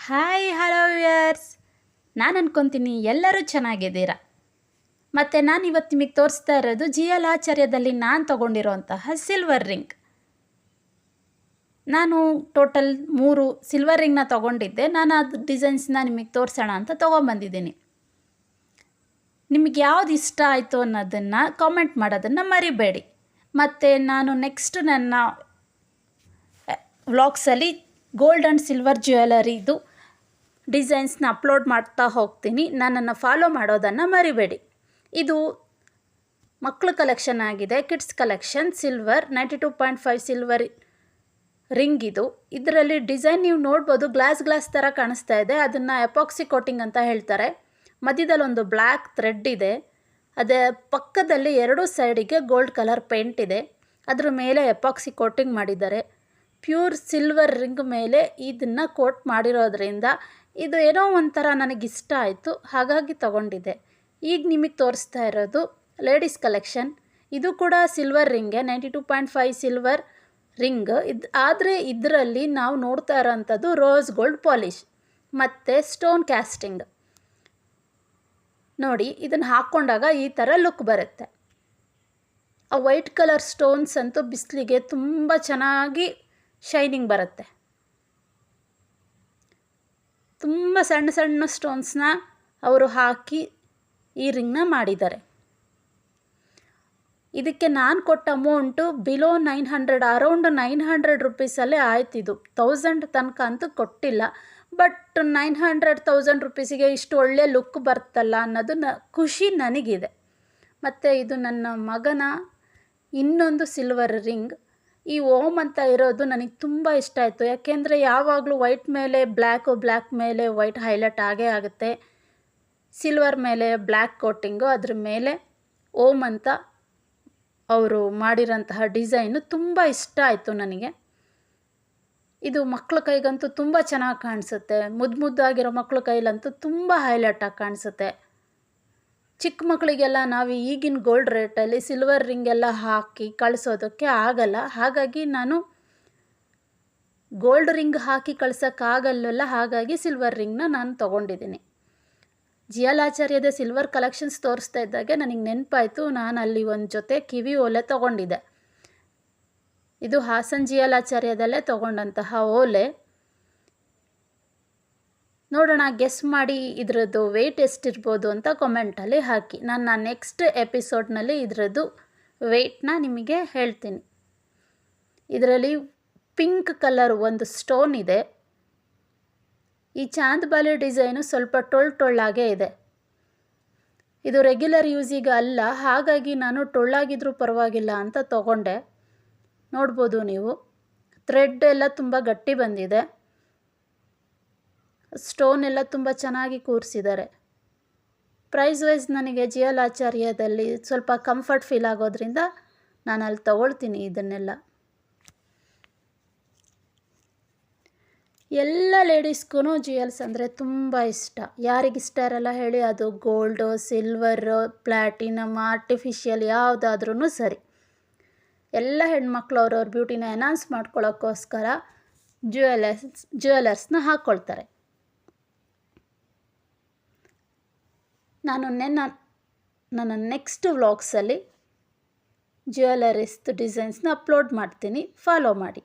Hi hello viewers, ನಾನು ಅನ್ಕೊತೀನಿ ಎಲ್ಲರೂ ಚೆನ್ನಾಗಿದ್ದೀರಾ. ಮತ್ತು ನಾನು ಇವತ್ತು ನಿಮಗೆ ತೋರಿಸ್ತಾ ಇರೋದು GL ಆಚಾರ್ಯದಲ್ಲಿ ನಾನು ತೊಗೊಂಡಿರೋಂತಹ ಸಿಲ್ವರ್ ರಿಂಗ್. ನಾನು ಟೋಟಲ್ 3 ಸಿಲ್ವರ್ ರಿಂಗ್ನ ತೊಗೊಂಡಿದ್ದೆ. ನಾನು ಅದು ಡಿಸೈನ್ಸ್ನ ನಿಮಗೆ ತೋರಿಸೋಣ ಅಂತ ತೊಗೊಂಬಂದಿದ್ದೀನಿ. ನಿಮಗೆ ಯಾವ್ದು ಇಷ್ಟ ಆಯಿತು ಅನ್ನೋದನ್ನು ಕಾಮೆಂಟ್ ಮಾಡೋದನ್ನು ಮರಿಬೇಡಿ. ಮತ್ತು ನಾನು ನೆಕ್ಸ್ಟ್ ನನ್ನ ವ್ಲಾಗ್ಸಲ್ಲಿ ಗೋಲ್ಡ್ ಆ್ಯಂಡ್ ಸಿಲ್ವರ್ ಜ್ಯುವೆಲರಿದು ಡಿಸೈನ್ಸ್ನ ಅಪ್ಲೋಡ್ ಮಾಡ್ತಾ ಹೋಗ್ತೀನಿ. ನನ್ನನ್ನು ಫಾಲೋ ಮಾಡೋದನ್ನು ಮರಿಬೇಡಿ. ಇದು ಮಕ್ಕಳ ಕಲೆಕ್ಷನ್ ಆಗಿದೆ, kids collection. Silver 92.5 silver ring ಇದು. ಇದರಲ್ಲಿ ಡಿಸೈನ್ ನೀವು ನೋಡ್ಬೋದು, ಗ್ಲಾಸ್ ಥರ ಕಾಣಿಸ್ತಾ ಇದೆ. ಅದನ್ನು ಎಪಾಕ್ಸಿ ಕೋಟಿಂಗ್ ಅಂತ ಹೇಳ್ತಾರೆ. ಮಧ್ಯದಲ್ಲಿ ಒಂದು ಬ್ಲ್ಯಾಕ್ ಥ್ರೆಡ್ ಇದೆ. ಅದೇ ಪಕ್ಕದಲ್ಲಿ 2 ಸೈಡಿಗೆ ಗೋಲ್ಡ್ ಕಲರ್ ಪೇಂಟ್ ಇದೆ. ಅದ್ರ ಮೇಲೆ ಎಪಾಕ್ಸಿ ಕೋಟಿಂಗ್ ಮಾಡಿದ್ದಾರೆ. ಪ್ಯೂರ್ ಸಿಲ್ವರ್ ರಿಂಗ್ ಮೇಲೆ ಇದನ್ನು ಕೋಟ್ ಮಾಡಿರೋದ್ರಿಂದ ಇದು ಏನೋ ಒಂಥರ ನನಗಿಷ್ಟ ಆಯಿತು, ಹಾಗಾಗಿ ತೊಗೊಂಡಿದ್ದೆ. ಈಗ ನಿಮಗೆ ತೋರಿಸ್ತಾ ಇರೋದು ಲೇಡೀಸ್ ಕಲೆಕ್ಷನ್. ಇದು ಕೂಡ ಸಿಲ್ವರ್ ರಿಂಗೆ, 92.5 ಸಿಲ್ವರ್ ರಿಂಗ್. ಆದರೆ ಇದರಲ್ಲಿ ನಾವು ನೋಡ್ತಾ ಇರೋಂಥದ್ದು ರೋಸ್ ಗೋಲ್ಡ್ ಪಾಲಿಷ್ ಮತ್ತು ಸ್ಟೋನ್ ಕ್ಯಾಸ್ಟಿಂಗ್. ನೋಡಿ, ಇದನ್ನು ಹಾಕ್ಕೊಂಡಾಗ ಈ ಥರ ಲುಕ್ ಬರುತ್ತೆ. ಆ ವೈಟ್ ಕಲರ್ ಸ್ಟೋನ್ಸ್ ಅಂತೂ ಬಿಸಿಲಿಗೆ ತುಂಬ ಚೆನ್ನಾಗಿ ಶೈನಿಂಗ್ ಬರುತ್ತೆ. ತುಂಬ ಸಣ್ಣ ಸಣ್ಣ ಸ್ಟೋನ್ಸ್ನ ಅವರು ಹಾಕಿ ಈ ರಿಂಗ್ನ ಮಾಡಿದ್ದಾರೆ. ಇದಕ್ಕೆ ನಾನು ಕೊಟ್ಟ ಅಮೌಂಟು ಬಿಲೋ 900, ಅರೌಂಡ್ 900 ರುಪೀಸಲ್ಲೇ ಆಯ್ತಿದ್ದು. 1000 ತನಕ ಅಂತೂ ಕೊಟ್ಟಿಲ್ಲ. ಬಟ್ 900-1000 ರುಪೀಸಿಗೆ ಇಷ್ಟು ಒಳ್ಳೆ ಲುಕ್ ಬರ್ತಲ್ಲ ಅನ್ನೋದು ಖುಷಿ ನನಗಿದೆ. ಮತ್ತು ಇದು ನನ್ನ ಮಗನ ಇನ್ನೊಂದು ಸಿಲ್ವರ್ ರಿಂಗ್. ಈ ಓಮ್ ಅಂತ ಇರೋದು ನನಗೆ ತುಂಬ ಇಷ್ಟ ಆಯಿತು. ಯಾಕೆಂದರೆ ಯಾವಾಗಲೂ ವೈಟ್ ಮೇಲೆ ಬ್ಲ್ಯಾಕು, ಬ್ಲ್ಯಾಕ್ ಮೇಲೆ ವೈಟ್ ಹೈಲೈಟ್ ಆಗೇ ಆಗುತ್ತೆ. ಸಿಲ್ವರ್ ಮೇಲೆ ಬ್ಲ್ಯಾಕ್ ಕೋಟಿಂಗು, ಅದ್ರ ಮೇಲೆ ಓಮ್ ಅಂತ ಅವರು ಮಾಡಿರೋಂತಹ ಡಿಸೈನು ತುಂಬ ಇಷ್ಟ ಆಯಿತು ನನಗೆ. ಇದು ಮಕ್ಕಳ ಕೈಗಂತೂ ತುಂಬ ಚೆನ್ನಾಗಿ ಕಾಣಿಸುತ್ತೆ. ಮುದ್ದಾಗಿರೋ ಮಕ್ಕಳ ಕೈಲಂತೂ ತುಂಬ ಹೈಲೈಟಾಗಿ ಕಾಣಿಸುತ್ತೆ. ಚಿಕ್ಕ ಮಕ್ಕಳಿಗೆಲ್ಲ ನಾವು ಈಗಿನ ಗೋಲ್ಡ್ ರೇಟಲ್ಲಿ ಸಿಲ್ವರ್ ರಿಂಗೆಲ್ಲ ಹಾಕಿ ಕಳಿಸೋದಕ್ಕೆ ಆಗಲ್ಲ. ಹಾಗಾಗಿ ನಾನು ಗೋಲ್ಡ್ ರಿಂಗ್ ಹಾಕಿ ಕಳ್ಸೋಕ್ಕಾಗಲ್ಲ. ಹಾಗಾಗಿ ಸಿಲ್ವರ್ ರಿಂಗ್ನ ನಾನು ತೊಗೊಂಡಿದ್ದೀನಿ. GL ಆಚಾರ್ಯದ ಸಿಲ್ವರ್ ಕಲೆಕ್ಷನ್ಸ್ ತೋರಿಸ್ತಾ ಇದ್ದಾಗೆ ನನಗೆ ನೆನಪಾಯಿತು, ನಾನು ಅಲ್ಲಿ ಒಂದು ಜೊತೆ ಕಿವಿ ಓಲೆ ತೊಗೊಂಡಿದ್ದೆ. ಇದು ಹಾಸನ್ GL ಆಚಾರ್ಯದಲ್ಲೇ ತೊಗೊಂಡಂತಹ ಓಲೆ. ನೋಡೋಣ, ಗೆಸ್ ಮಾಡಿ ಇದರದ್ದು ವೆಯ್ಟ್ ಎಷ್ಟಿರ್ಬೋದು ಅಂತ ಕಾಮೆಂಟಲ್ಲಿ ಹಾಕಿ. ನನ್ನ ನೆಕ್ಸ್ಟ್ ಎಪಿಸೋಡ್ನಲ್ಲಿ ಇದರದ್ದು ವೆಯ್ಟ್ನ ನಿಮಗೆ ಹೇಳ್ತೀನಿ. ಇದರಲ್ಲಿ ಪಿಂಕ್ ಕಲರ್ ಒಂದು ಸ್ಟೋನ್ ಇದೆ. ಈ ಚಾಂದಬಾಲಿ ಡಿಸೈನು ಸ್ವಲ್ಪ ಟೊಳ್ಳಾಗೇ ಇದೆ. ಇದು ರೆಗ್ಯುಲರ್ ಯೂಸಿಗೆ ಅಲ್ಲ, ಹಾಗಾಗಿ ನಾನು ಟೊಳ್ಳಾಗಿದ್ರೂ ಪರವಾಗಿಲ್ಲ ಅಂತ ತೊಗೊಂಡೆ. ನೋಡ್ಬೋದು ನೀವು, ಥ್ರೆಡ್ ಎಲ್ಲ ತುಂಬ ಗಟ್ಟಿ ಬಂದಿದೆ. ಸ್ಟೋನ್ ಎಲ್ಲ ತುಂಬ ಚೆನ್ನಾಗಿ ಕೂರಿಸಿದ್ದಾರೆ. ಪ್ರೈಸ್ ವೈಸ್ ನನಗೆ GL ಆಚಾರ್ಯದಲ್ಲಿ ಸ್ವಲ್ಪ ಕಂಫರ್ಟ್ ಫೀಲ್ ಆಗೋದ್ರಿಂದ ನಾನು ಅಲ್ಲಿ ತೊಗೊಳ್ತೀನಿ ಇದನ್ನೆಲ್ಲ. ಎಲ್ಲ ಲೇಡೀಸ್ಗೂ GLs ಅಂದರೆ ತುಂಬ ಇಷ್ಟ. ಯಾರಿಗಿಷ್ಟ ಇರಲ್ಲ ಹೇಳಿ? ಅದು ಗೋಲ್ಡು, ಸಿಲ್ವರು, ಪ್ಲ್ಯಾಟಿನಮ್, ಆರ್ಟಿಫಿಷಿಯಲ್ ಯಾವುದಾದ್ರೂ ಸರಿ. ಎಲ್ಲ ಹೆಣ್ಮಕ್ಳು ಅವ್ರವ್ರ ಬ್ಯೂಟಿನ ಎನ್ಹಾನ್ಸ್ ಮಾಡ್ಕೊಳ್ಳೋಕ್ಕೋಸ್ಕರ ಜ್ಯುವೆಲರ್ಸ್ನ ಹಾಕ್ಕೊಳ್ತಾರೆ. ನಾನು ನನ್ನ ನೆಕ್ಸ್ಟ್ ವ್ಲಾಗ್ಸಲ್ಲಿ ಜ್ಯುವೆಲರೀಸ್ದು ಡಿಸೈನ್ಸ್ನ ಅಪ್ಲೋಡ್ ಮಾಡ್ತೀನಿ, ಫಾಲೋ ಮಾಡಿ.